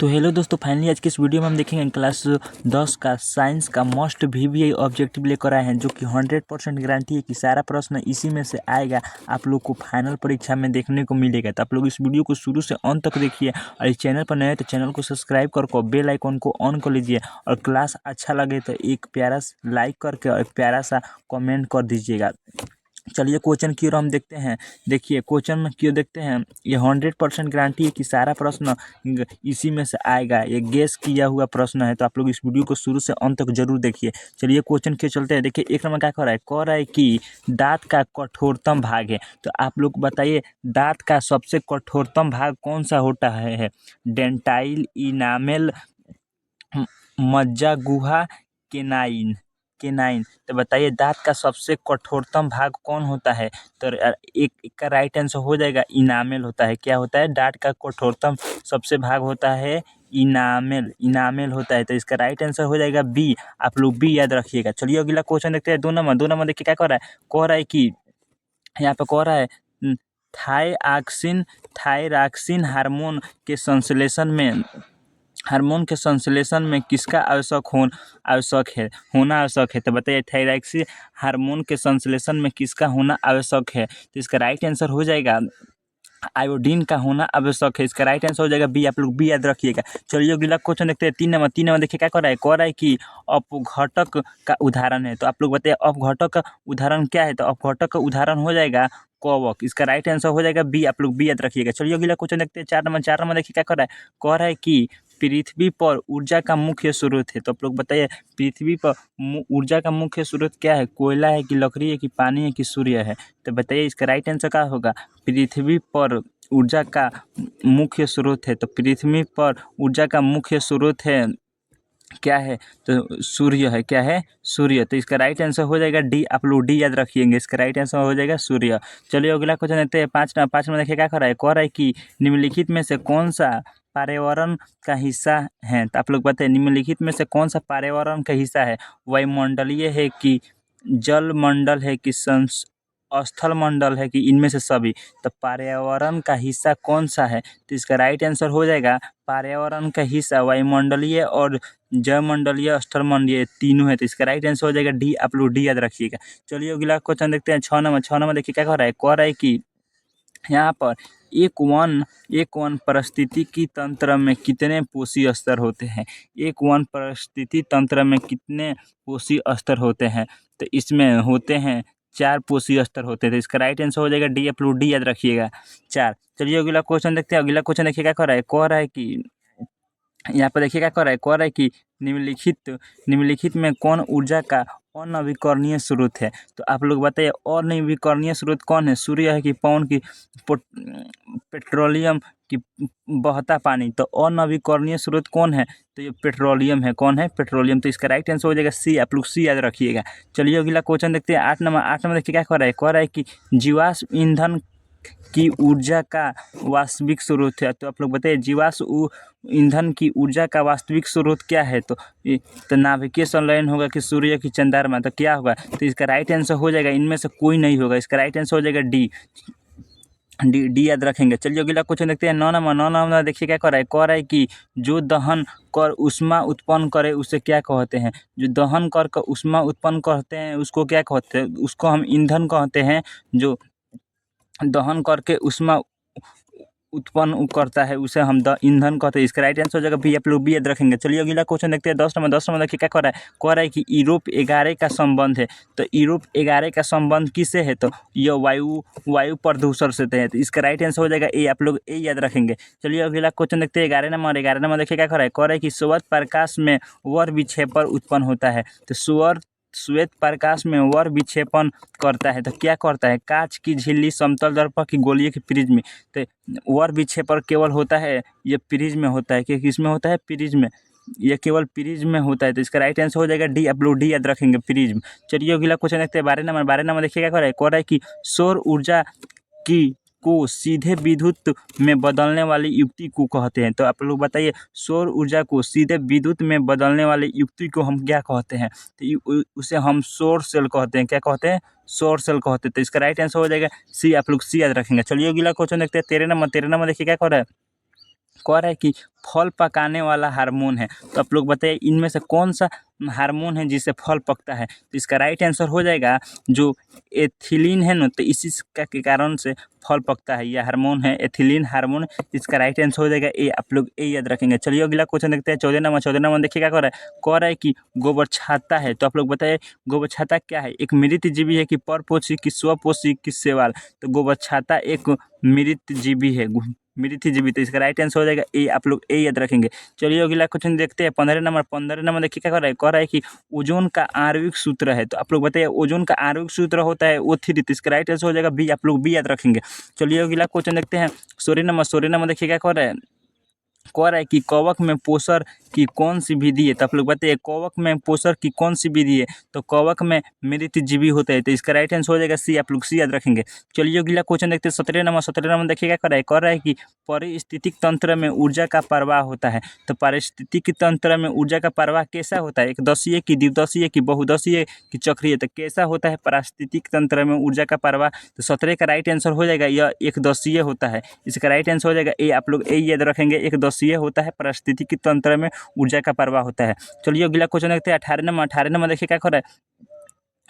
तो हेलो दोस्तों, फाइनली आज की इस वीडियो में हम देखेंगे क्लास 10 का साइंस का मस्ट वीवीआई ऑब्जेक्टिव लेकर आए हैं, जो कि 100% गारंटी है कि सारा प्रश्न इसी में से आएगा। आप लोग को फाइनल परीक्षा में देखने को मिलेगा। तो आप लोग इस वीडियो को शुरू से अंत तक देखिए, और इस चैनल पर नए हैं तो चैनल को सब्सक्राइब करके बेल आइकन को ऑन कर लीजिए, और क्लास अच्छा लगे तो एक प्यारा लाइक करके और एक प्यारा सा कमेंट कर दीजिएगा। चलिए क्वेश्चन की ओर हम देखते हैं। देखिए क्वेश्चन की ओर देखते हैं। ये 100% गारंटी है कि सारा प्रश्न इसी में से आएगा। ये गेस किया हुआ प्रश्न है, तो आप लोग इस वीडियो को शुरू से अंत तक जरूर देखिए। चलिए क्वेश्चन के चलते हैं। देखिए एक नंबर क्या कह रहा है कि दांत का कठोरतम भाग है। तो आप लोग बताइए, दांत का सबसे कठोरतम भाग कौन सा होता है? डेंटाइल, इनामेल, मज्जा गुहा, केनाइन। केनाइन। तो बताइए दांत का सबसे कठोरतम भाग कौन होता है? तो एक का राइट आंसर हो जाएगा इनामेल होता है। क्या होता है? दांत का कठोरतम सबसे भाग होता है इनामेल। इनामेल होता है। तो इसका राइट आंसर हो जाएगा बी। आप लोग बी याद रखिएगा। चलिए अगला क्वेश्चन देखते हैं। 2 नंबर देखिए क्या कह रहा है। कह रहा है कि यहाँ पे कह रहा है थायरॉक्सिन हार्मोन के संश्लेषण में किसका होना आवश्यक है। तो बताइए थायरॉक्सिन हार्मोन के संश्लेषण में किसका होना आवश्यक है? तो इसका राइट आंसर हो जाएगा आयोडीन का होना आवश्यक है। इसका राइट आंसर हो जाएगा बी। आप लोग बी याद रखिएगा। चलिए अगला क्वेश्चन देखते हैं। 3 नंबर देखिए क्या कर रहा है। कह रहा है कि अपघटक का उदाहरण है। तो आप लोग बताइए अपघटक का उदाहरण क्या है? तो अपघटक का उदाहरण हो जाएगा कवक। इसका राइट आंसर हो जाएगा बी। आप लोग बी याद रखिएगा। चलिए अगला क्वेश्चन देखते हैं। 4 नंबर देखिए क्या कर रहा है। कह रहा है कि पृथ्वी पर ऊर्जा का मुख्य स्रोत है। तो आप लोग बताइए पृथ्वी पर ऊर्जा का मुख्य स्रोत क्या है? कोयला है कि लकड़ी है कि पानी है कि सूर्य है? तो बताइए इसका राइट आंसर क्या होगा। पृथ्वी पर ऊर्जा का मुख्य स्रोत है। तो पृथ्वी पर ऊर्जा का मुख्य स्रोत है क्या है? तो सूर्य है। क्या है? सूर्य। तो इसका राइट आंसर हो जाएगा डी। आप लोग डी याद रखिएंगे। इसका राइट आंसर हो जाएगा सूर्य। चलिए अगला क्वेश्चन देखते हैं। 5 नंबर देखिए क्या कर रहा है। कह रहा है कि निम्नलिखित में से कौन सा पर्यावरण का हिस्सा है? तो आप लोग बताइए निम्नलिखित में से कौन सा पर्यावरण का हिस्सा है? वायुमंडलीय है कि जल मंडल है कि स्थल मंडल है कि इनमें से सभी? तो पर्यावरण का हिस्सा कौन सा है? तो इसका राइट आंसर हो जाएगा पर्यावरण का हिस्सा वायुमंडलीय और जयमंडलीय स्थलमंडलीय तीनों है। तो इसका राइट आंसर हो जाएगा डी। आप लोग डी याद रखिएगा। चलिए अगला क्वेश्चन देखते हैं। 6 नंबर देखिए क्या कह रहा है। कह रहा है कि यहाँ पर एक वन पारिस्थितिकी तंत्र में कितने पोषी स्तर होते हैं? एक वन पारिस्थितिकी तंत्र में कितने पोषी स्तर होते हैं? तो इसमें होते हैं 4 पोषी स्तर होते हैं। तो इसका राइट आंसर हो जाएगा डी। आप लोग डी याद रखिएगा 4। चलिए अगला क्वेश्चन देखते हैं। अगला क्वेश्चन देखिए क्या कह रहा है। कह रहा है कि यहाँ पर देखिए क्या कर रहा है। कह रहा है कि निम्नलिखित में कौन ऊर्जा का अनवीकरणीय स्रोत है? तो आप लोग बताइए अनवीकरणीय स्रोत कौन है? सूर्य है कि पवन की पेट्रोलियम की बहता पानी? तो अनवीकरणीय स्रोत कौन है? तो ये पेट्रोलियम है। कौन है? पेट्रोलियम। तो इसका राइट आंसर हो जाएगा सी। आप लोग सी याद रखिएगा। चलिए अगला क्वेश्चन देखते हैं। 8 नंबर देखिए क्या कह रहा है। कह रहा है कि जीवाश्म ईंधन की ऊर्जा का वास्तविक स्रोत है। तो आप लोग बताइए जीवाश्म ईंधन की ऊर्जा का वास्तविक स्रोत क्या है? तो नाभिकीय संलयन होगा कि सूर्य की चंद्रमा? तो क्या होगा? तो इसका राइट आंसर हो जाएगा इनमें से कोई नहीं होगा। इसका राइट आंसर हो जाएगा डी। डी याद रखेंगे। चलिए अगला क्वेश्चन देखते हैं। 9 नंबर देखिए क्या कर रहा है। कह रहा है कि जो दहन कर उष्मा उत्पन्न करे उसे क्या कहते हैं? जो दहन कर उष्मा उत्पन्न करते हैं उसको क्या कहते हैं? उसको हम ईंधन कहते हैं। जो दहन करके ऊष्मा उत्पन्न करता है उसे हम ईंधन कहते हैं। इसका राइट आंसर हो जाएगा बी। आप लोग बी याद रखेंगे। चलिए अगला क्वेश्चन देखते हैं। 10 नंबर देखिए क्या कर रहा है। कह रहा है कि यूरोप 11 का संबंध है। तो यूरोप 11 का संबंध किससे है? तो यह वायु प्रदूषण से है। तो इसका राइट आंसर हो जाएगा ए। आप लोग ए याद रखेंगे। चलिए अगला क्वेश्चन देखते हैं। 11 नंबर देखिए क्या कर रहा है। कह रहा है कि श्वेत प्रकाश में वर विक्षेपण उत्पन्न होता है। तो श्वेत प्रकाश में वर विक्षेपण करता है। तो क्या करता है? कांच की झिल्ली, समतल दर्पण की गोलीय की प्रिज्म में। तो वर विक्षेपण केवल होता है ये प्रिज्म में होता है। कि किसमें होता है? प्रिज्म में। ये केवल प्रिज्म में होता है। तो इसका राइट आंसर हो जाएगा डी। आप लोग डी याद रखेंगे प्रिज्म। चलिए अगला क्वेश्चन देखते हैं। 12 नंबर देखिए क्या कर रहा है। कह रहा है कि सौर ऊर्जा की को सीधे विद्युत में बदलने वाली युक्ति को कहते हैं। तो आप लोग बताइए सौर ऊर्जा को सीधे विद्युत में बदलने वाली युक्ति को हम क्या कहते हैं? तो उसे हम सौर सेल कहते हैं। क्या कहते हैं? सौर सेल कहते हैं। तो इसका राइट आंसर हो जाएगा सी। आप लोग सी याद रखेंगे। चलिए अगला क्वेश्चन देखते हैं। 13 नंबर देखिए क्या कर रहा है। कह रहा है कि फल पकाने वाला हार्मोन है। तो आप लोग बताइए इनमें से कौन सा हार्मोन है जिससे फल पकता है? तो इसका राइट आंसर हो जाएगा जो एथिलीन है ना, तो इसी का के कारण से फल पकता है। यह हार्मोन है एथिलीन हार्मोन। इसका राइट आंसर हो जाएगा ए। आप लोग ए याद रखेंगे। चलिए अगला क्वेश्चन देखते हैं। 14 नंबर देखिए क्या कह रहा है? कह रहा है कि गोबर छाता है। तो आप लोग बताइए गोबर छाता क्या है? एक मृत जीवी है कि परपोषी कि स्वपोषी कि शैवाल? तो गोबर छाता एक मृत जीवी है, मृत जीवी। तो इसका राइट आंसर हो जाएगा ए। आप लोग ए याद रखेंगे। चलिए अगला क्वेश्चन देखते हैं। 15 नंबर देखिए क्या कर रहा है? कह रहा है कि ओजोन का आणविक सूत्र है। तो आप लोग बताइए ओजोन का आणविक सूत्र होता है O3। तो इसका राइट आंसर हो जाएगा बी। आप लोग बी याद रखेंगे। चलिए अगला क्वेश्चन देखते हैं। 16 नंबर देखिए क्या कर रहा है? कह रहा है कि कवक में पोषण की कौन सी विधि है? तो आप लोग बताइए कवक में पोषण की कौन सी विधि है? तो कवक में मृत जीवी होता है। तो इसका राइट आंसर हो जाएगा सी। आप लोग सी याद रखेंगे। चलिए अगला क्वेश्चन देखते हैं। 17 नंबर देखिए क्या कर रहा है? कह रहा है कि पारिस्थितिक तंत्र में ऊर्जा का प्रवाह होता है। तो पारिस्थितिक तंत्र में ऊर्जा का प्रवाह कैसा होता है? एकदशीय कि द्विदशीय कि बहुदशीय कि चक्रीय? तो कैसा होता है पारिस्थितिक तंत्र में ऊर्जा का प्रवाह? तो 17 का राइट आंसर हो जाएगा यह एकदशीय होता है। इसका राइट आंसर हो जाएगा ए। आप लोग ए याद रखेंगे। एकदशीय होता है, पारिस्थितिक तंत्र में ऊर्जा का प्रवाह होता है। चलिए अगला क्वेश्चन देखते हैं। 18 नंबर देखिए क्या कर रहा है?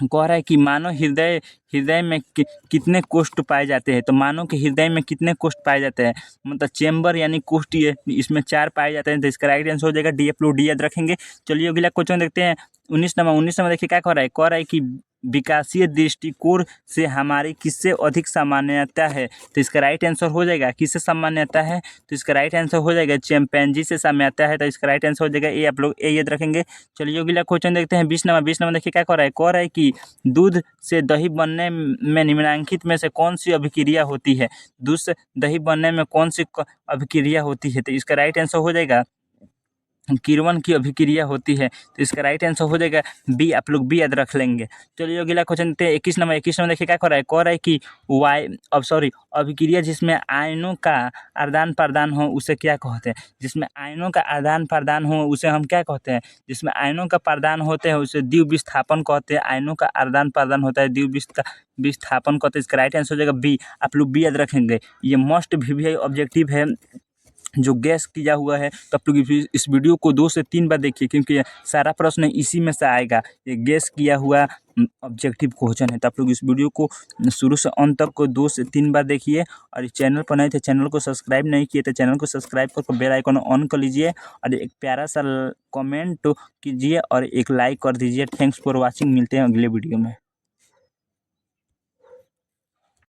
कह रहा है कि मानव हृदय हृदय में कितने कोष्ठ पाए जाते हैं? तो मानव के हृदय में कितने कोष्ठ पाए जाते हैं? मतलब चेम्बर यानी कोष्ठ, ये इसमें 4 पाए जाते हैं। तो इसका राइट आंसर हो जाएगा डी। आप लोग डी याद रखेंगे। चलिए अगला क्वेश्चन देखते हैं। 19 नंबर देखिए क्या कह रहा है? कह रहा है कि विकासीय दृष्टिकोण से हमारी किससे अधिक सामान्यता है? तो इसका राइट आंसर हो जाएगा किससे सामान्यता है? तो इसका राइट आंसर हो जाएगा चैंपियनजी से सामान्यता है। तो इसका राइट आंसर हो जाएगा ए। आप लोग ए याद रखेंगे। चलिए अगला क्वेश्चन देखते हैं। 20 नंबर देखिए क्या कह रहा है? कह रहा है कि दूध से दही बनने में निम्नलिखित में से कौन सी अभिक्रिया होती है? दूध से दही बनने में कौन सी अभिक्रिया होती है? तो इसका राइट आंसर हो जाएगा किण्वन की अभिक्रिया होती है। तो इसका राइट आंसर हो जाएगा बी। आप लोग बी याद रख लेंगे। चलिए अगला क्वेश्चन देखते हैं। 21 नंबर देखिए क्या कर रहा है? कह रहा है कि अभिक्रिया जिसमें आयनों का आदान प्रदान हो उसे क्या कहते हैं? जिसमें आयनों का आदान प्रदान हो उसे हम क्या कहते हैं? जिसमें आयनों का प्रदान होते हैं उसे द्विविस्थापन कहते हैं। आयनों का आदान प्रदान होता है द्विविस्थापन कहते हैं। इसका राइट आंसर हो जाएगा बी। आप लोग बी याद रखेंगे। ये मस्ट भी ऑब्जेक्टिव है जो गैस किया हुआ है। तो आप लोग इस वीडियो को 2 से 3 बार देखिए क्योंकि सारा प्रश्न इसी में से आएगा। ये गैस किया हुआ ऑब्जेक्टिव क्वेश्चन है। तो आप लोग इस वीडियो को शुरू से अंत तक को 2 से 3 बार देखिए। और इस चैनल पर नए थे, चैनल को सब्सक्राइब नहीं किए तो चैनल को सब्सक्राइब करके बेल आइकन ऑन कर लीजिए और एक प्यारा सा कमेंट कीजिए और एक लाइक कर दीजिए। Thanks for watching. मिलते हैं अगले वीडियो में।